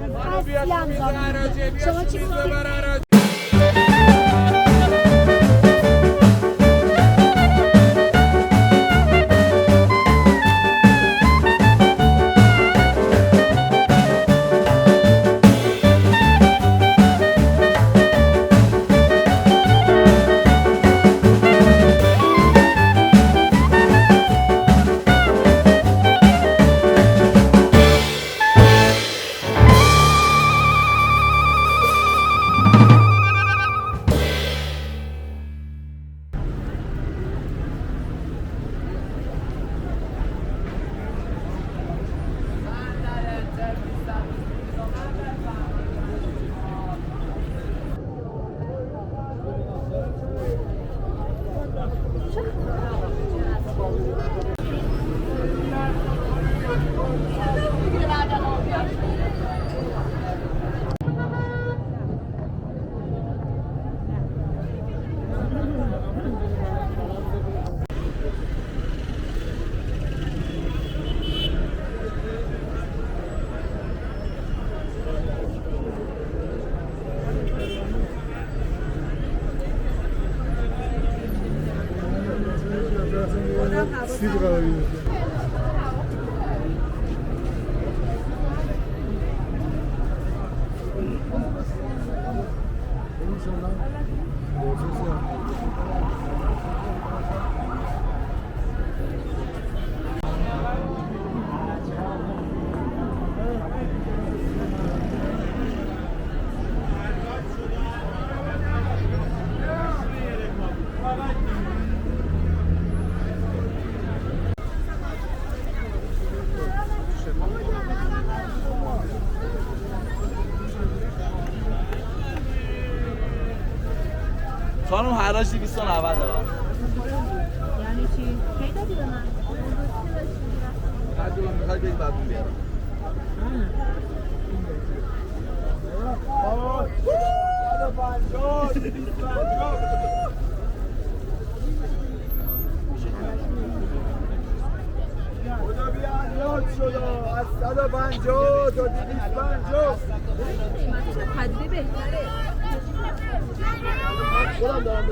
اصلا شما چی کنید؟ خانم حراج 290 دارم. یعنی چی؟ کی دادی به من؟ هر جور میخوای بگی بعد بیارم. خدا بیان یاد شده از 150 تا 250 پدیده بهتره. خودم دارم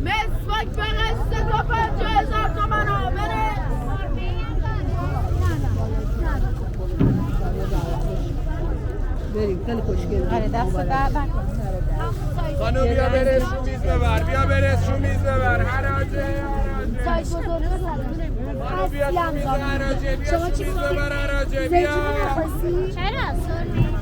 مسواک به قصه تا 50,000 تومن ها بره. بریم خیلی خوشگل. آره دست درد نکنه. خانم بیا برس رو میز ببر، بیا برس رو میز ببر. حراجه سایز بزرگ خانم بیا رو میز حراجه، بیا شما رو چی میز کنید؟ ببر حراجه زیتون بیا. نخواستی؟ چرا؟ سرمه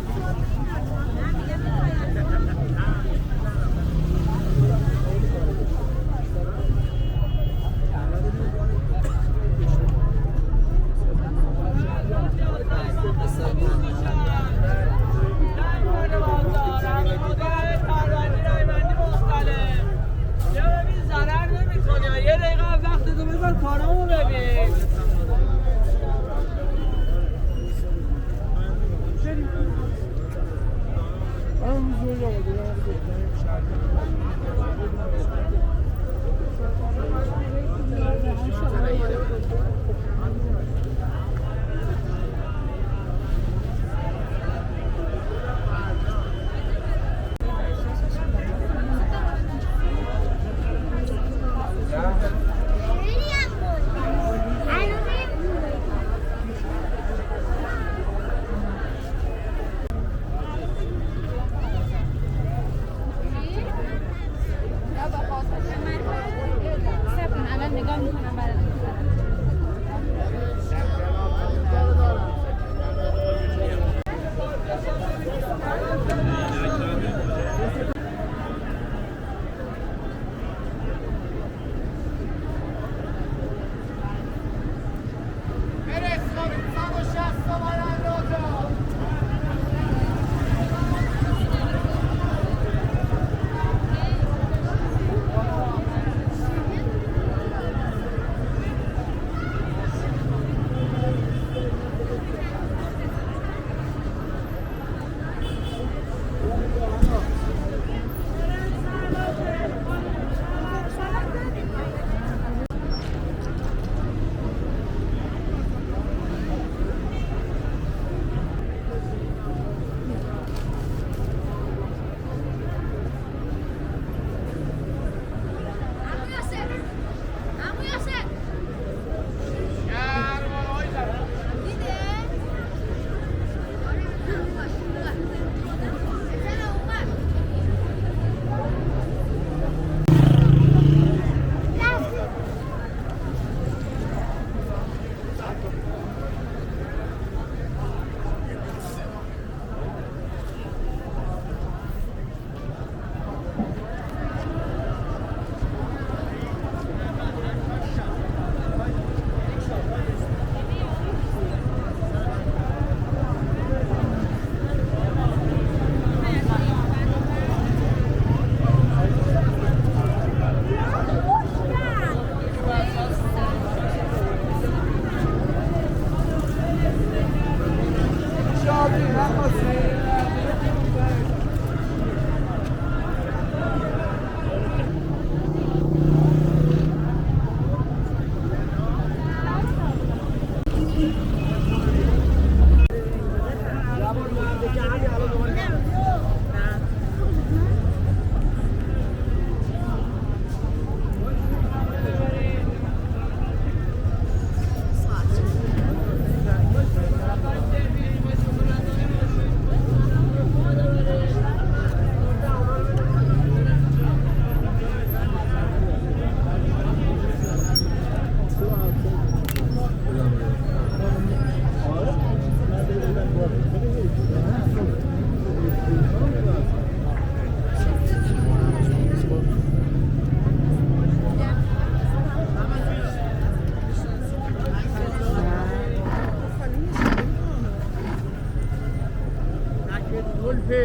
گلپی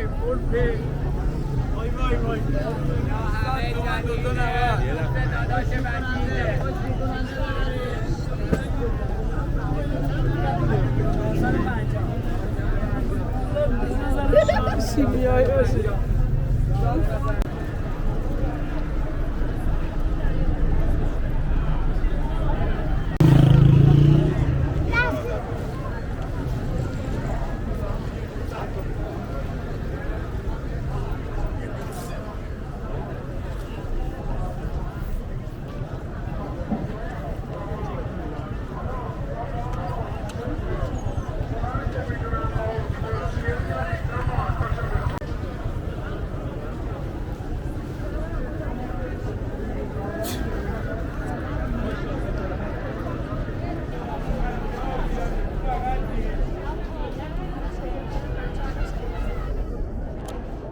وای وای وای شیمیایی باشه